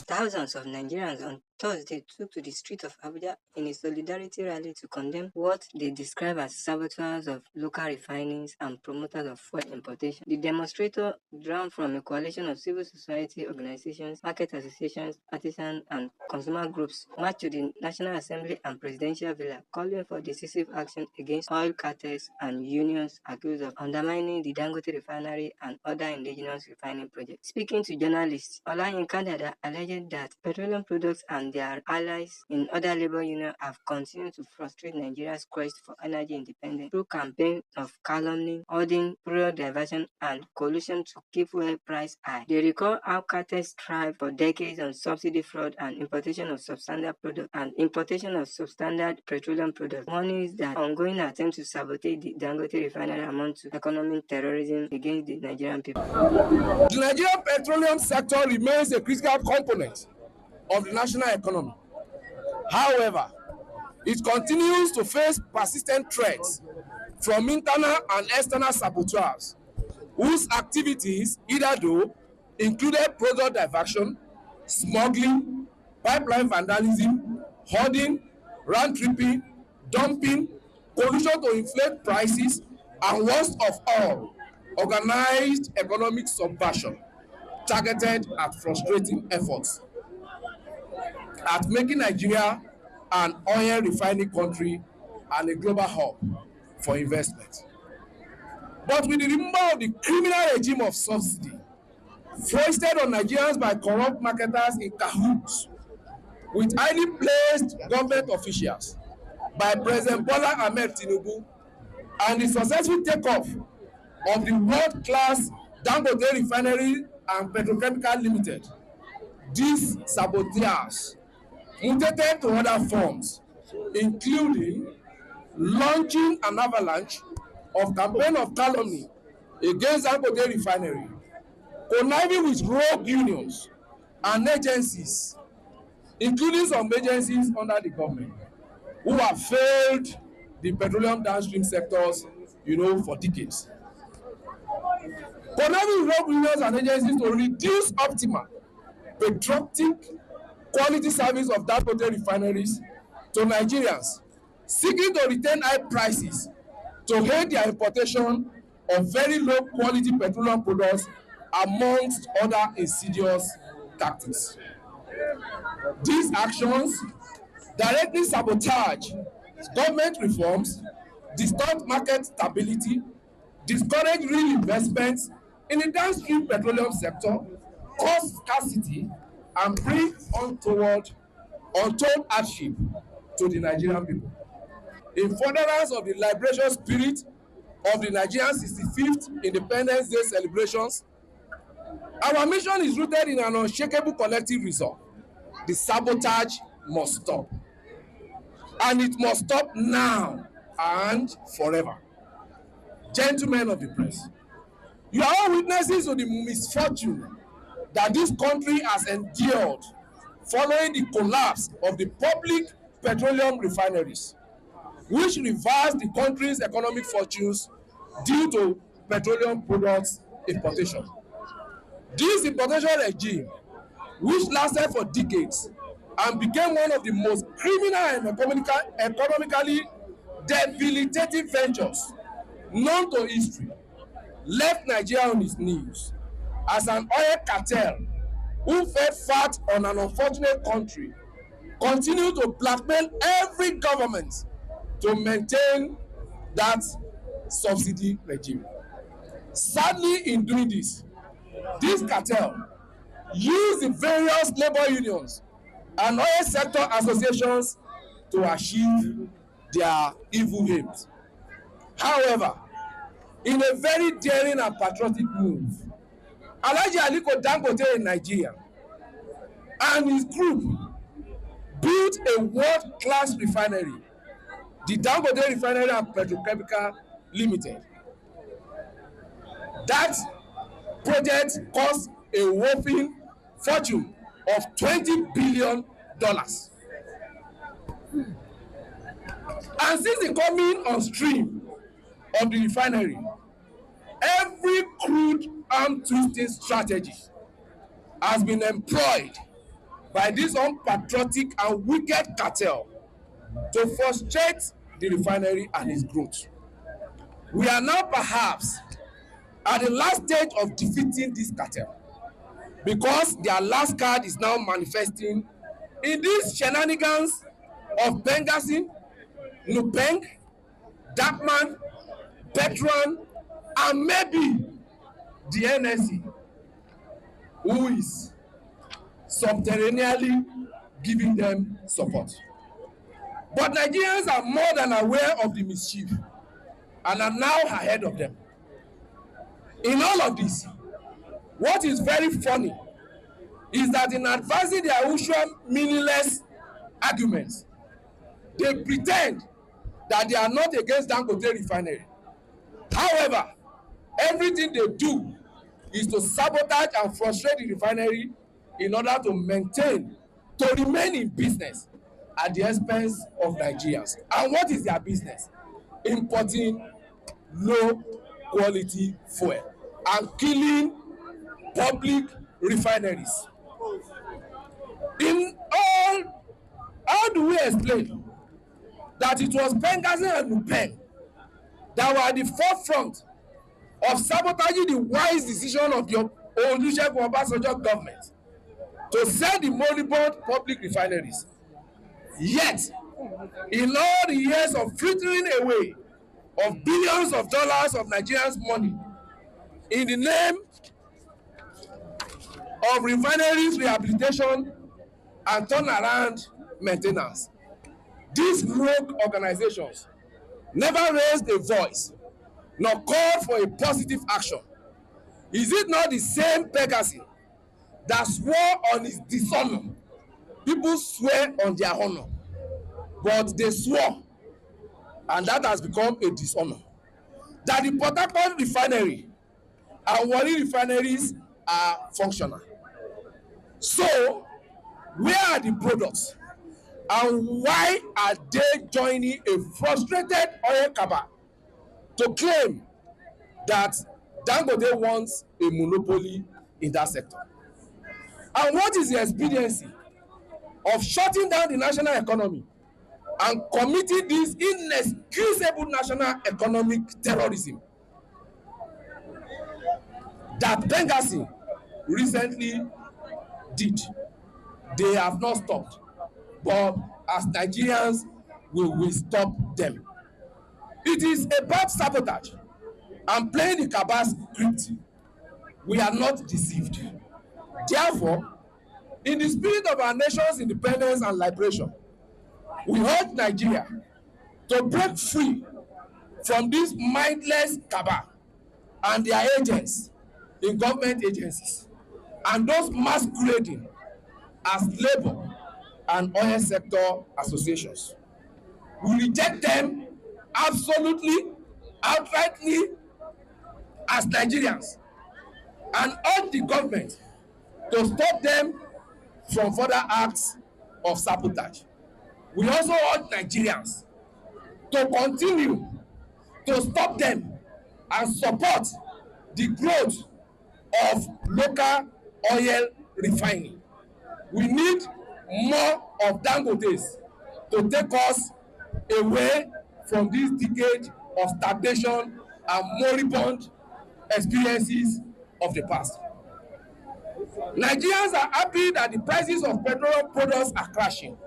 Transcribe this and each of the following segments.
Thousands of Nigerians on Thursday took to the streets of Abuja in a solidarity rally to condemn what they describe as saboteurs of local refinings and promoters of fuel importation. The demonstrators, drawn from a coalition of civil society organizations, market associations, artisans, and consumer groups, marched to the National Assembly and Presidential Villa, calling for decisive action against oil cartels and unions accused of undermining the Dangote refinery and other indigenous refining projects. Speaking to journalists, Olayinka Dada alleged that petroleum products and their allies in other labor unions have continued to frustrate Nigeria's quest for energy independence through campaigns of calumny, hoarding, product diversion, and collusion to keep fuel price high. They recall how cartels thrived for decades on subsidy fraud and importation of substandard products and importation of substandard petroleum products. One is that ongoing attempts to sabotage the Dangote refinery amount to economic terrorism against the Nigerian people. The Nigerian petroleum sector remains a critical component of the national economy. However, it continues to face persistent threats from internal and external saboteurs, whose activities hitherto included product diversion, smuggling, pipeline vandalism, hoarding, round-tripping, dumping, collusion to inflate prices, and worst of all, organized economic subversion targeted at frustrating efforts at making Nigeria an oil refining country and a global hub for investment. But with the removal of the criminal regime of subsidy foisted on Nigerians by corrupt marketers in cahoots with highly placed government officials by President Bola Ahmed Tinubu, and the successful takeoff of the world-class Dangote Refinery and Petrochemical Limited, these saboteurs mutated to other forms, including launching an avalanche of campaign of calumny against Dangote Refinery, conniving with rogue unions and agencies, including some agencies under the government, who have failed the petroleum downstream sectors, for decades. Conniving with rogue unions and agencies to reduce optimal patriotic quality service of Dangote refineries to Nigerians seeking to retain high prices to aid their importation of very low quality petroleum products, amongst other insidious tactics. These actions directly sabotage government reforms, distort market stability, discourage real investments in the downstream petroleum sector, cause scarcity, and bring untold hardship to the Nigerian people. In furtherance of the liberation spirit of the Nigerian 65th Independence Day celebrations, our mission is rooted in an unshakable collective resolve. The sabotage must stop, and it must stop now and forever. Gentlemen of the press, you are all witnesses to the misfortune that this country has endured following the collapse of the public petroleum refineries, which reversed the country's economic fortunes due to petroleum products importation. This importation regime, which lasted for decades and became one of the most criminal and economically debilitating ventures known to history, left Nigeria on its knees as an oil cartel who fed fat on an unfortunate country, continue to blackmail every government to maintain that subsidy regime. Sadly, in doing this cartel use the various labor unions and oil sector associations to achieve their evil aims. However, in a very daring and patriotic move, Alhaji Aliko Dangote in Nigeria and his group built a world-class refinery, the Dangote Refinery and Petrochemical Limited. That project cost a whopping fortune of $20 billion. And since the coming on stream of the refinery, every crude arm twisting strategy has been employed by this unpatriotic and wicked cartel to frustrate the refinery and its growth. We are now perhaps at the last stage of defeating this cartel, because their last card is now manifesting in these shenanigans of Pengassan, Nupeng, Darkman, Petran, and maybe the NSC, who is subterraneously giving them support. But Nigerians are more than aware of the mischief and are now ahead of them. In all of this, what is very funny is that in advancing their usual meaningless arguments, they pretend that they are not against Dangote refinery. However, everything they do is to sabotage and frustrate the refinery in order to remain in business at the expense of Nigerians. And what is their business? Importing low quality fuel and killing public refineries. In all, how do we explain that it was Pengassan and Nupeng that were at the forefront of sabotaging the wise decision of the Olusegun Obasanjo government to sell the moribund public refineries? Yet, in all the years of frittering away of billions of dollars of Nigerians' money in the name of refineries rehabilitation and turnaround maintenance, these rogue organizations never raised a voice nor called for a positive action. Is it not the same Pengassan that swore on his dishonor? People swear on their honor, but they swore, and that has become a dishonor, that the Port Harcourt refinery and Warri refineries are functional. So, where are the products? And why are they joining a frustrated oil cabal to claim that Dangote wants a monopoly in that sector? And what is the expediency of shutting down the national economy and committing this inexcusable national economic terrorism that Pengassan recently did? They have not stopped, but as Nigerians, we will stop them. It is about sabotage and playing the cabal's script. We are not deceived. Therefore, in the spirit of our nation's independence and liberation, we urge Nigeria to break free from this mindless cabal and their agents in government agencies and those masquerading as labor and oil sector associations. We reject them absolutely, outrightly as Nigerians, and urge the government to stop them from further acts of sabotage. We also urge Nigerians to continue to stop them and support the growth of local oil refining. We need more of Dangotes to take us away from this decade of stagnation and moribund experiences of the past. Nigerians are happy that the prices of petroleum products are crashing.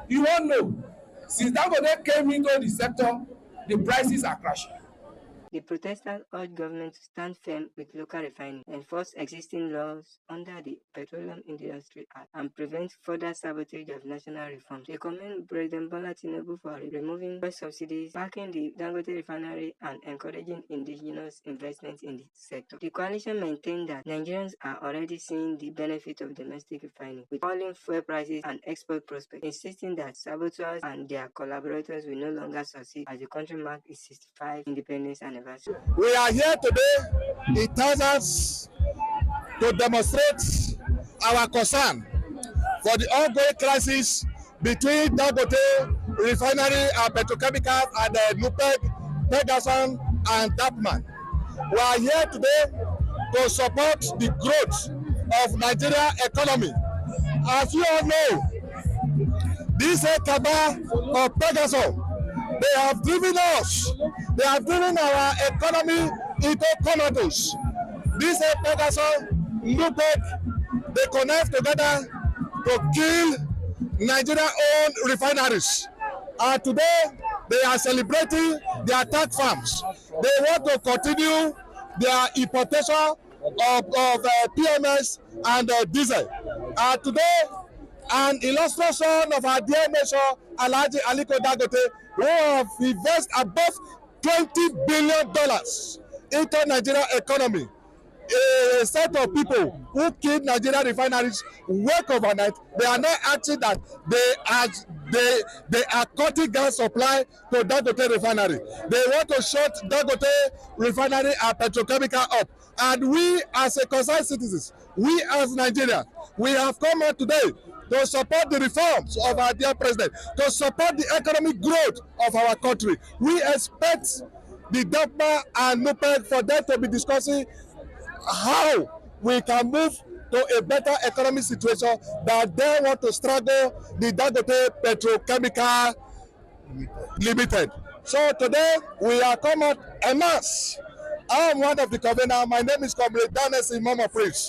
You all know, since Dangote came into the sector, the prices are crashing. The protesters urge government to stand firm with local refining, enforce existing laws under the Petroleum Industry Act, and prevent further sabotage of national reforms. They commend President Bola Tinubu for removing fuel subsidies, backing the Dangote refinery, and encouraging indigenous investment in the sector. The coalition maintained that Nigerians are already seeing the benefit of domestic refining, with falling fuel prices and export prospects, insisting that saboteurs and their collaborators will no longer succeed as the country marks its 65th independence anniversary. We are here today in thousands to demonstrate our concern for the ongoing crisis between Dangote Refinery and Petrochemicals and Nupeng, Pengassan and Darkman. We are here today to support the growth of Nigeria economy As you all know, this cabal of Pegasus, they have driven us, they have driven our economy into comatose. This Pegasus, NUPEC, they connect together to kill Nigeria-owned refineries. And today, they are celebrating their tax farms. They want to continue their importation of PMS and diesel. Today, an illustration of our dear nation, Alhaji Aliko Dangote, who have invested above $20 billion into Nigeria economy. A set of people who killed Nigeria refineries work overnight. They are not acting that they are cutting gas supply to Dangote refinery. They want to shut Dangote refinery and petrochemical up. And we as a concerned citizens, we as Nigerians, we have come out today to support the reforms of our dear president, to support the economic growth of our country. We expect the DAPMA and NUPEC for them to be discussing how we can move to a better economic situation that they want to struggle the Dangote Petrochemical Limited. So today we are come out en masse. I am one of the conveners. My name is Comrade Daniel Imam Prince.